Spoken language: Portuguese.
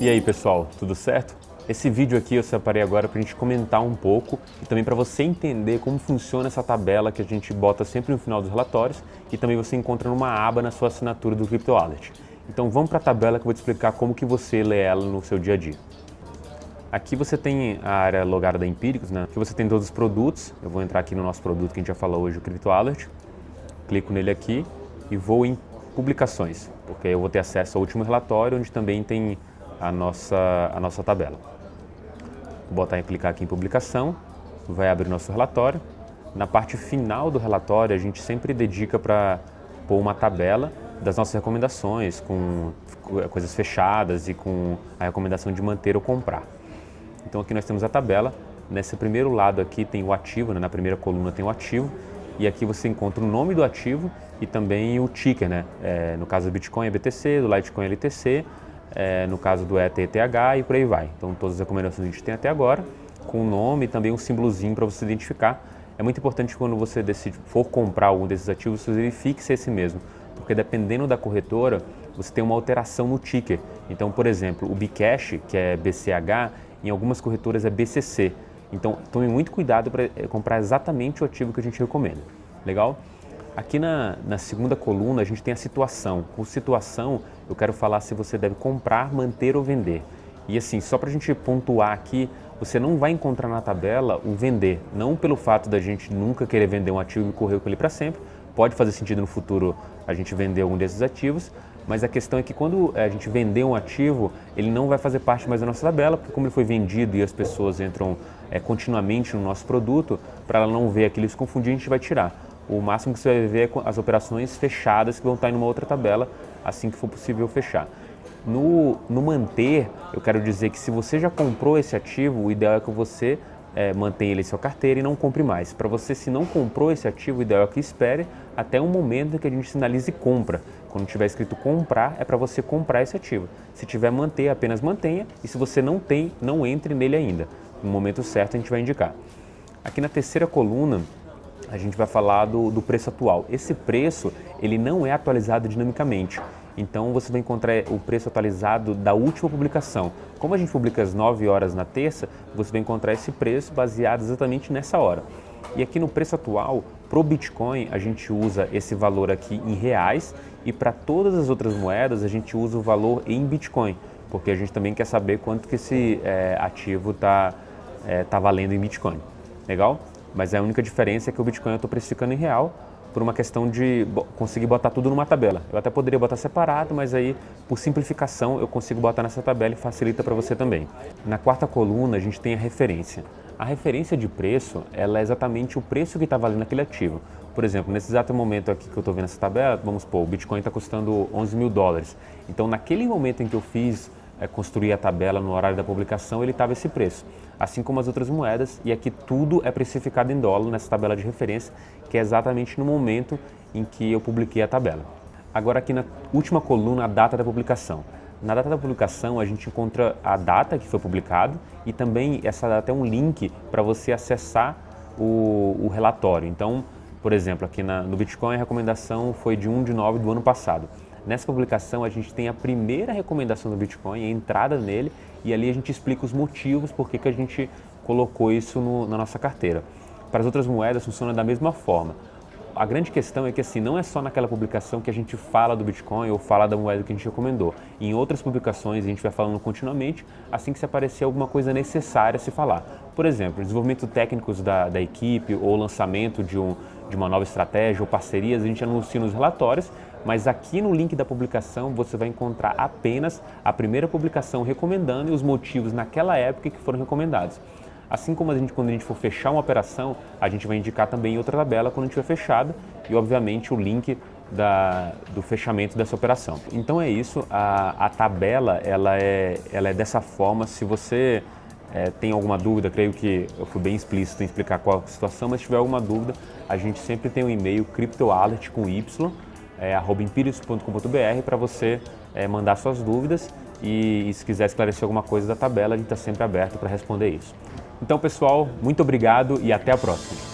E aí pessoal, tudo certo? Esse vídeo aqui eu separei agora para a gente comentar um pouco e também para você entender como funciona essa tabela que a gente bota sempre no final dos relatórios e também você encontra numa aba na sua assinatura do CryptoWallet. Então vamos para a tabela que eu vou te explicar como que você lê ela no seu dia a dia. Aqui você tem a área logada da Empíricos, né? Aqui você tem todos os produtos. Eu vou entrar aqui no nosso produto que a gente já falou hoje, o CryptoWallet. Clico nele aqui e vou em publicações, porque eu vou ter acesso ao último relatório, onde também tem a nossa tabela. Vou botar e clicar aqui em publicação, vai abrir nosso relatório. Na parte final do relatório, a gente sempre dedica para pôr uma tabela das nossas recomendações, com coisas fechadas e com a recomendação de manter ou comprar. Então aqui nós temos a tabela. Nesse primeiro lado aqui tem o ativo, né? Na primeira coluna tem o ativo. E aqui você encontra o nome do ativo e também o ticker, né? No caso do Bitcoin é BTC, do Litecoin é LTC, no caso do Ether ETH e por aí vai. Então todas as recomendações que a gente tem até agora, com o nome e também um símbolozinho para você identificar. É muito importante quando você for comprar algum desses ativos, você verifique se é esse mesmo, porque dependendo da corretora, você tem uma alteração no ticker. Então, por exemplo, o Bcash, que é BCH, em algumas corretoras é BCC. Então, tome muito cuidado para comprar exatamente o ativo que a gente recomenda. Legal? Aqui na segunda coluna a gente tem a situação. Com situação, eu quero falar se você deve comprar, manter ou vender. E assim, só para a gente pontuar aqui, você não vai encontrar na tabela o vender. Não pelo fato da gente nunca querer vender um ativo e correr com ele para sempre. Pode fazer sentido no futuro a gente vender algum desses ativos, mas a questão é que quando a gente vender um ativo, ele não vai fazer parte mais da nossa tabela, porque como ele foi vendido e as pessoas entram continuamente no nosso produto, para ela não ver aquilo e se confundir, a gente vai tirar. O máximo que você vai ver é as operações fechadas que vão estar em uma outra tabela, assim que for possível fechar. No manter, eu quero dizer que se você já comprou esse ativo, o ideal é que você mantenha ele em sua carteira e não compre mais. Para você, se não comprou esse ativo, o ideal é que espere até um momento em que a gente sinalize compra. Quando tiver escrito comprar, é para você comprar esse ativo. Se tiver manter, apenas mantenha. E se você não tem, não entre nele ainda. No momento certo a gente vai indicar. Aqui na terceira coluna, a gente vai falar do preço atual. Esse preço, ele não é atualizado dinamicamente. Então você vai encontrar o preço atualizado da última publicação. Como a gente publica às 9 horas na terça, você vai encontrar esse preço baseado exatamente nessa hora. E aqui no preço atual, para o Bitcoin, a gente usa esse valor aqui em reais e para todas as outras moedas a gente usa o valor em Bitcoin, porque a gente também quer saber quanto que esse ativo tá valendo em Bitcoin. Legal? Mas a única diferença é que o Bitcoin eu estou precificando em real, por uma questão de conseguir botar tudo numa tabela. Eu até poderia botar separado, mas aí, por simplificação, eu consigo botar nessa tabela e facilita para você também. Na quarta coluna, a gente tem a referência. A referência de preço, ela é exatamente o preço que está valendo aquele ativo. Por exemplo, nesse exato momento aqui que eu estou vendo essa tabela, vamos supor, o Bitcoin está custando 11 mil dólares. Então, naquele momento em que eu fiz construir a tabela no horário da publicação, ele estava esse preço. Assim como as outras moedas, e aqui tudo é precificado em dólar nessa tabela de referência, que é exatamente no momento em que eu publiquei a tabela. Agora aqui na última coluna, a data da publicação. Na data da publicação a gente encontra a data que foi publicado e também essa data é um link para você acessar o relatório. Então, por exemplo, aqui no Bitcoin a recomendação foi de 1 de 9 do ano passado. Nessa publicação a gente tem a primeira recomendação do Bitcoin, a entrada nele, e ali a gente explica os motivos por que a gente colocou isso na nossa carteira. Para as outras moedas funciona da mesma forma. A grande questão é que assim, não é só naquela publicação que a gente fala do Bitcoin ou fala da moeda que a gente recomendou. Em outras publicações a gente vai falando continuamente, assim que se aparecer alguma coisa necessária a se falar. Por exemplo, desenvolvimento técnicos da equipe ou lançamento de uma nova estratégia ou parcerias, a gente anuncia nos relatórios, mas aqui no link da publicação você vai encontrar apenas a primeira publicação recomendando e os motivos naquela época que foram recomendados. Assim como quando a gente for fechar uma operação, a gente vai indicar também outra tabela quando estiver fechada e, obviamente, o link do fechamento dessa operação. Então é isso, a tabela ela é dessa forma. Se você tem alguma dúvida, creio que eu fui bem explícito em explicar qual a situação, mas se tiver alguma dúvida, a gente sempre tem um e-mail CryptoWallet com Y, @empiricus.com.br para você mandar suas dúvidas e se quiser esclarecer alguma coisa da tabela, a gente está sempre aberto para responder isso. Então, pessoal, muito obrigado e até a próxima.